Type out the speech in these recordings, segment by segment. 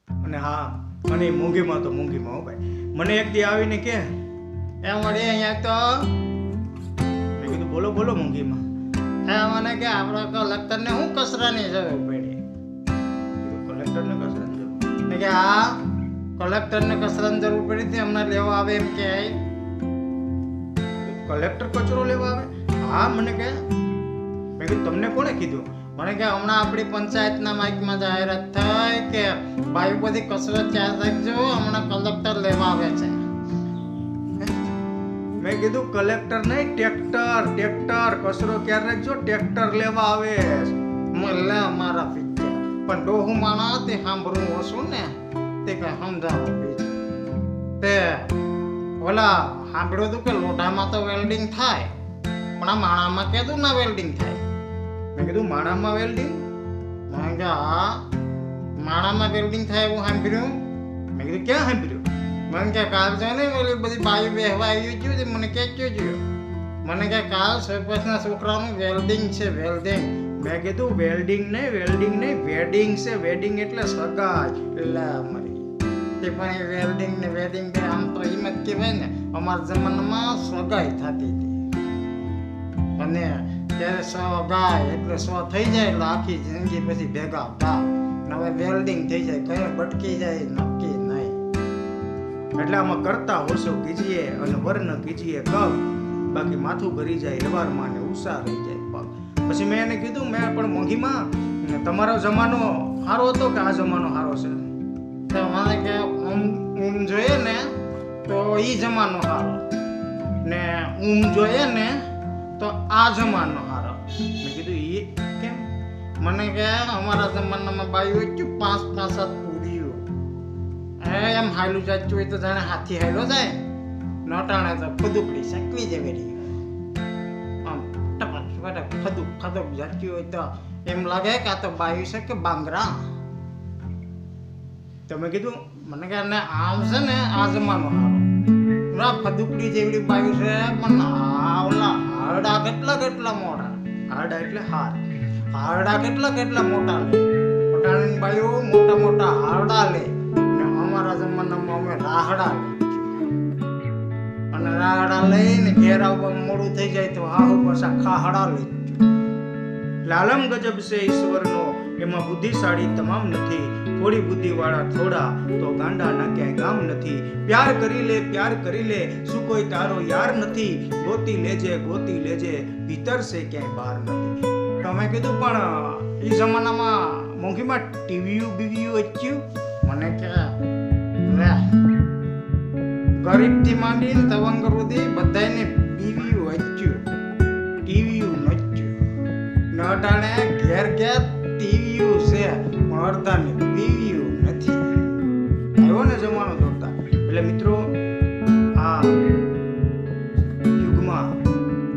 અને હા, મને મૂંગીમાં તો મૂંગીમાં હો ભાઈ. મને એક દી આવીને કે એ વળી અહીંયા તો મેં કીધું બોલો બોલો મૂંગીમાં. મને કે આપણે કલેક્ટરને શું કચરાની જરૂર પડી? કલેક્ટરને કસરત જરૂર. મેં કે હા, કલેક્ટરને કચરાની જરૂર પડી હતી, હમણાં લેવા આવે એમ કે કલેક્ટર કચરો લેવા આવે? હા મને કે. મેં કીધું તમને કોણે કીધું? મને કે હમણાં આપણી પંચાયતના માઇકમાં જાહેરાત થઈ કે ભાઈ બધી કચરો ત્યાં રાખજો, હમણાં કલેક્ટર લેવા આવે છે. મેં કીધું કલેક્ટર નહીં, ટ્રેક્ટર કચરો ક્યારે રાખજો, ટ્રેક્ટર લેવા આવે. મળે અમારા પિક્ચર પણ ડોહું માણા તે સાંભળવું ઓછું ને, તે કઈ સમજાવો બીજું. તે ઓલા સાંભળ્યું હતું કે લોઢામાં તો વેલ્ડિંગ થાય, પણ આ માણામાં કીધું ના વેલ્ડિંગ થાય. મેં કીધું માણામાં વેલ્ડિંગ? મને કે હા, માણામાં વેલ્ડિંગ થાય એવું સાંભળ્યું. મેં કીધું ક્યાં સાંભળ્યું? મને કે કાલ છે ને ઓલી બધી બાયુ બેહવા આવી ગયું છે, મને કે જોયું. મને કે કાલ સરપંચના છોકરાનું વેલ્ડિંગ છે, વેલ્ડિંગ. મેં કીધું વેલ્ડિંગ નહીં, વેડિંગ છે. વેડિંગ એટલે સગાઈ. એટલે અમારી તે પણ એ વેલ્ડિંગ ને વેડિંગ કે આમ તો એમ જ કહેવાય ને, અમારા જમાનામાં સગાઈ થતી હતી. અને ત્યારે સગાઈ એટલે થઈ જાય એટલે આખી જિંદગી પછી ભેગા ભાવ. હવે વેલ્ડિંગ થઈ જાય, કઈ ભટકી જાય નક્કી નહીં. એટલે આમાં કરતા હોશો કીજીએ અને વર્ણ કીજીએ કબ, બાકી માથું ભરી જાય એવારમાં ને ઉષા રહી જાય પગ. પછી મેં એને કીધું, મેં પણ મોંઘીમાં તમારો જમાનો સારો હતો કે આ જમાનો સારો છે? તો મને કે જોઈએ ને તો ઈ જમાનો સારો, ને જોઈએ ને તો આ જમાનો સારો. મેં કીધું એ કેમ? મને કે અમારા જમાનામાં બાયું હતું 5-5 પૂરીઓ, એમ હાલું જાતું હોય તો જાણે હાથી હાલો જાય, નટાણે તો ફદુકડી સાંકળી જેવી રહી. આમ ટપક ફદુક જાતી હોય તો એમ લાગે કે આ તો બાયું છે કે બાંગરા. તમે કીધું મને કે આમ છે ને આ જમાનો સારો, ફદુકડી જેવડી બાયું છે, પણ ઓલા હારડા કેટલા મોટા. હારડા એટલે હાર. હારડા કેટલા મોટા લે. મોટાની બાયું મોટા હારડા લે, ને અમારા જમાનામાં અમે રાહડા લે. અને રાહડા લઈને ઘેર આવવા મોડું થઈ જાય તો હાહુ પાછા ખાહડા લે. લાલમ ગજબ છે ઈશ્વરનો, એમાં બુદ્ધિશાળી તમામ નથી. થોડી બુદ્ધિવાળા થોડા, તો ગાંડા ના ક્યાંય ગામ નથી. પ્યાર કરી લે, શું કોઈ તારો યાર નથી. ગોતી લેજે, ભીતર છે ક્યાંય બહાર નથી. તમે કીધું પણ એ જમાનામાં મોંઘીમાં ટીવીયું હતું? મને કે ગરીબથી માંડીને તવંગ સુધી બધાને બીવીયું હતું, ટીવીયું નચ્યું. નટાણે ઘેર ટીવીયું છે, પણ અડધાને બીવીયું નથી. આવ્યો ને જમાનો જોરદાર. એટલે મિત્રો, આ યુગમાં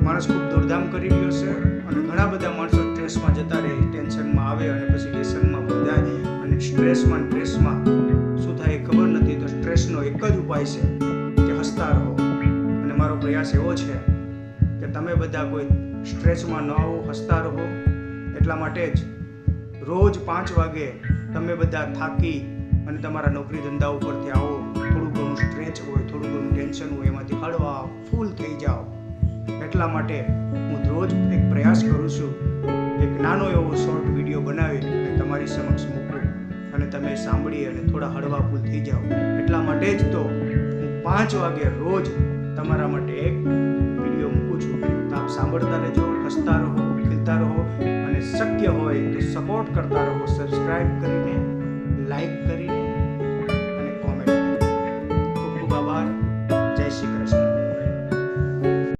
માણસ ખૂબ દોડધામ કરી રહ્યો છે, અને ઘણા બધા માણસો સ્ટ્રેસમાં જતા રહે, ટેન્શનમાં આવે અને પછી વ્યસનમાં બંધાય, અને સ્ટ્રેસમાં શું થાય ખબર નથી. તો સ્ટ્રેસનો એક જ ઉપાય છે કે હસતા રહો. અને મારો પ્રયાસ એવો છે કે તમે બધા કોઈ સ્ટ્રેસમાં ન આવો, હસતા રહો. એટલા માટે જ રોજ 5 વાગે તમે બધા થાકી અને તમારા નોકરી ધંધા ઉપરથી આવો, થોડું ઘણું સ્ટ્રેચ હોય, થોડું ઘણું ટેન્શન હોય, એમાંથી હળવા ફૂલ થઈ જાઓ. એટલા માટે હું રોજ એક પ્રયાસ કરું છું, એક નાનો એવો શોર્ટ વિડીયો બનાવી અને તમારી સમક્ષ મૂકું, અને તમે સાંભળી અને થોડા હળવા ફૂલ થઈ જાઓ. એટલા માટે જ તો હું 5 વાગે રોજ તમારા માટે એક વિડીયો મૂકું છું. તો આપ સાંભળતા રહેજો, હસતા રહો, ખીલતા રહો, અને શક્ય હોય તો સપોર્ટ કરતા રહો. સબસ્ક્રાઇબ કરીને, લાઈક કરીને